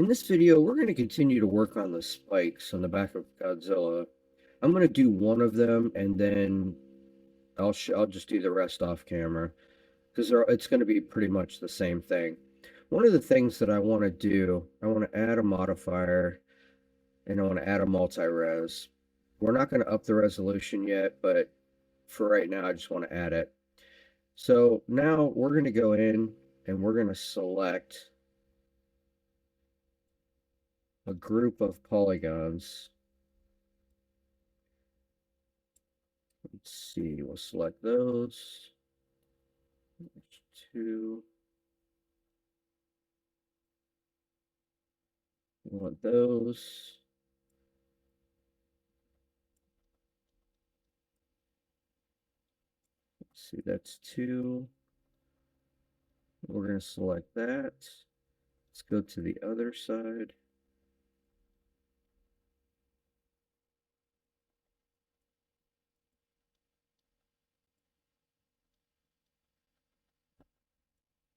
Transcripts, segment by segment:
In this video, we're going to continue to work on the spikes on the back of Godzilla. I'm going to do one of them, and then I'll just do the rest off camera because it's going to be pretty much the same thing. One of the things that I want to do, I want to add a modifier, and I want to add a multi-res. We're not going to up the resolution yet, but for right now, I just want to add it. So now we're going to go in and we're going to select a group of polygons. Let's see, we'll select those. Two. We want those. Let's see, that's two. We're going to select that. Let's go to the other side.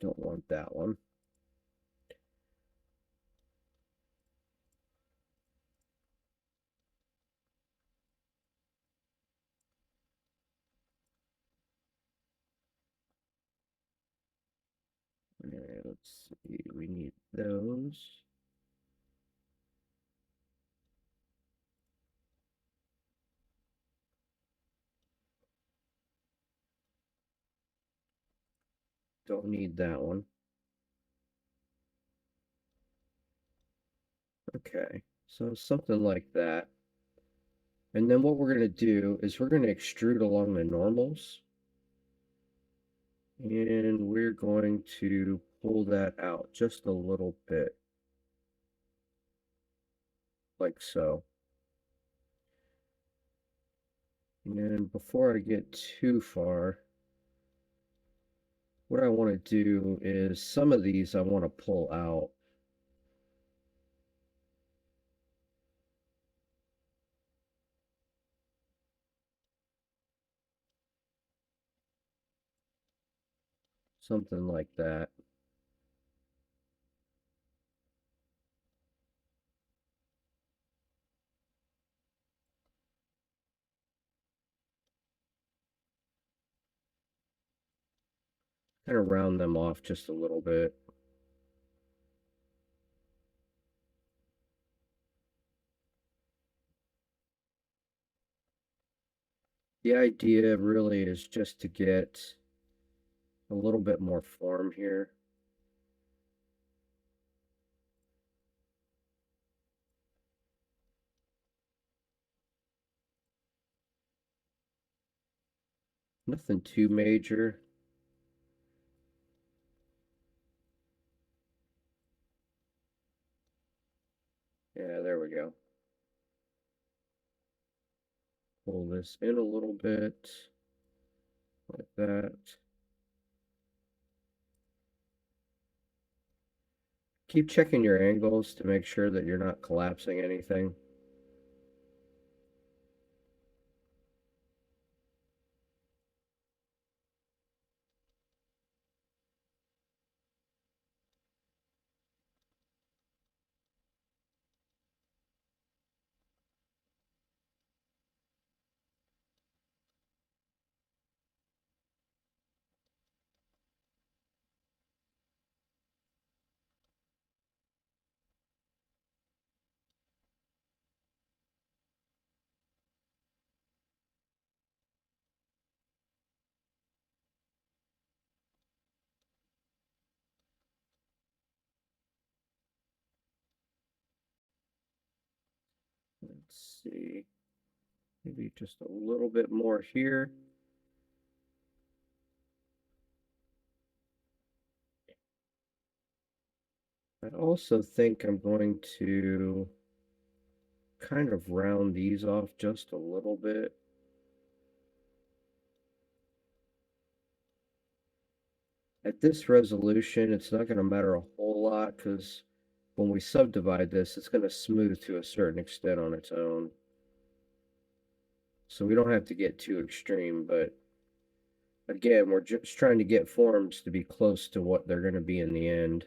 Don't want that one. Okay, let's see, we need those. Don't need that one. Okay, so something like that. And then what we're going to do is we're going to extrude along the normals. And we're going to pull that out just a little bit. Like so. And before I get too far, what I want to do is some of these I want to pull out. Something like that. Kind of round them off just a little bit. The idea really is just to get a little bit more form here. Nothing too major. Yeah, there we go. Pull this in a little bit, like that. Keep checking your angles to make sure that you're not collapsing anything. Let's see, maybe just a little bit more here. I also think I'm going to kind of round these off just a little bit. At this resolution, it's not going to matter a whole lot because when we subdivide this, it's going to smooth to a certain extent on its own. So we don't have to get too extreme, but again, we're just trying to get forms to be close to what they're going to be in the end.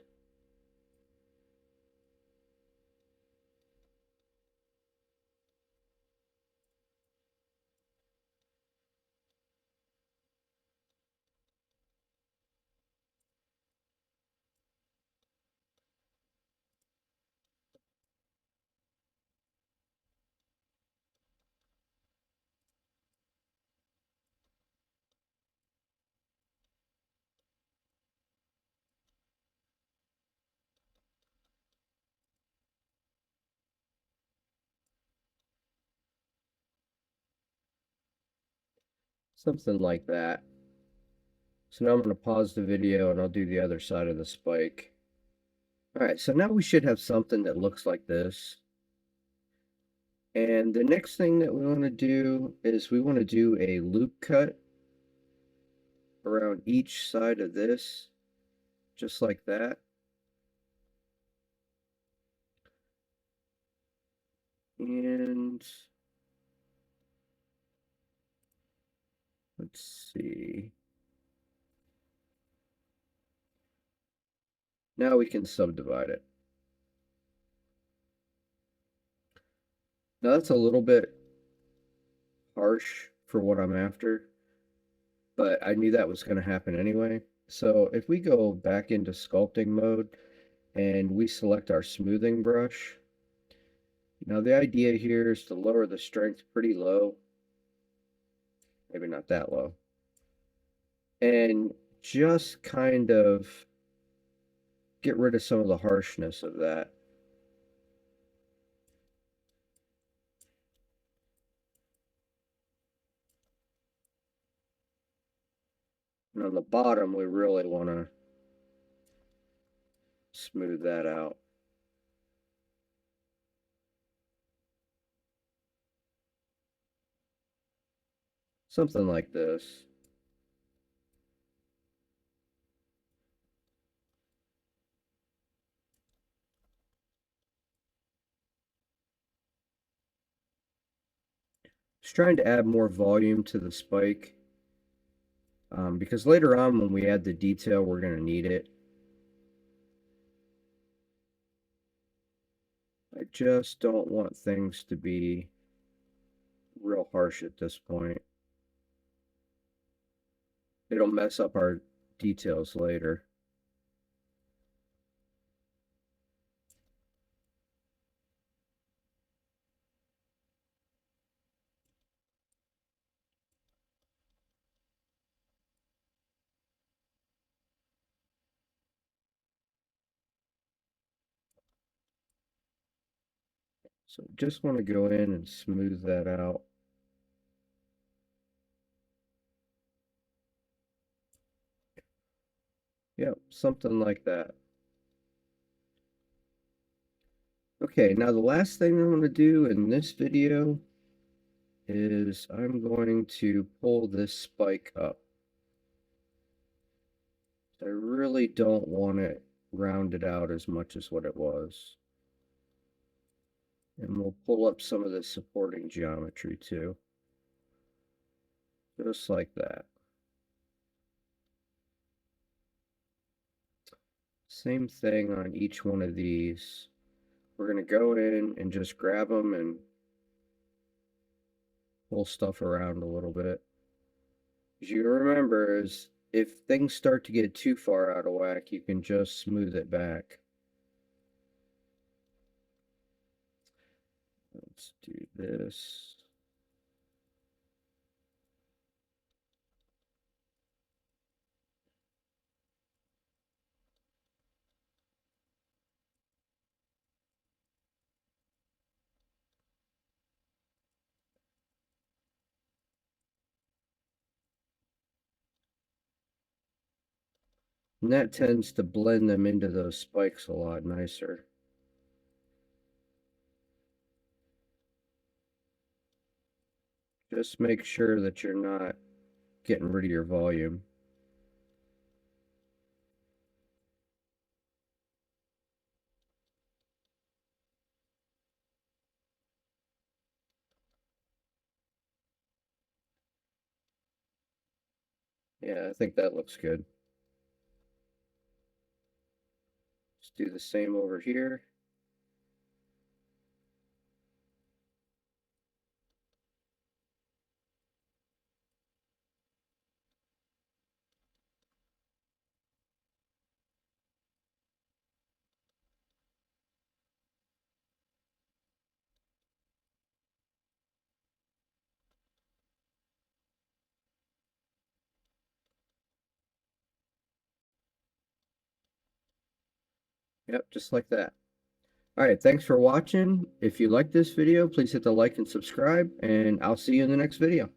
Something like that. So now I'm going to pause the video and I'll do the other side of the spike. All right, so now we should have something that looks like this. And the next thing that we want to do is we want to do a loop cut around each side of this, just like that. And let's see. Now we can subdivide it. Now that's a little bit harsh for what I'm after, but I knew that was going to happen anyway. So if we go back into sculpting mode and we select our smoothing brush, now the idea here is to lower the strength pretty low, maybe not that low, and just kind of get rid of some of the harshness of that. And on the bottom, we really want to smooth that out. Something like this. Just trying to add more volume to the spike. Because later on when we add the detail, we're going to need it. I just don't want things to be real harsh at this point. It'll mess up our details later. So just want to go in and smooth that out. Yep, something like that. Okay, now the last thing I'm going to do in this video is I'm going to pull this spike up. I really don't want it rounded out as much as what it was. And we'll pull up some of the supporting geometry too. Just like that. Same thing on each one of these. We're going to go in and just grab them and pull stuff around a little bit. As you remember is if things start to get too far out of whack, you can just smooth it back. Let's do this. And that tends to blend them into those spikes a lot nicer. Just make sure that you're not getting rid of your volume. Yeah, I think that looks good. Let's do the same over here. Yep, just like that. All right, thanks for watching. If you like this video, please hit the like and subscribe, and I'll see you in the next video.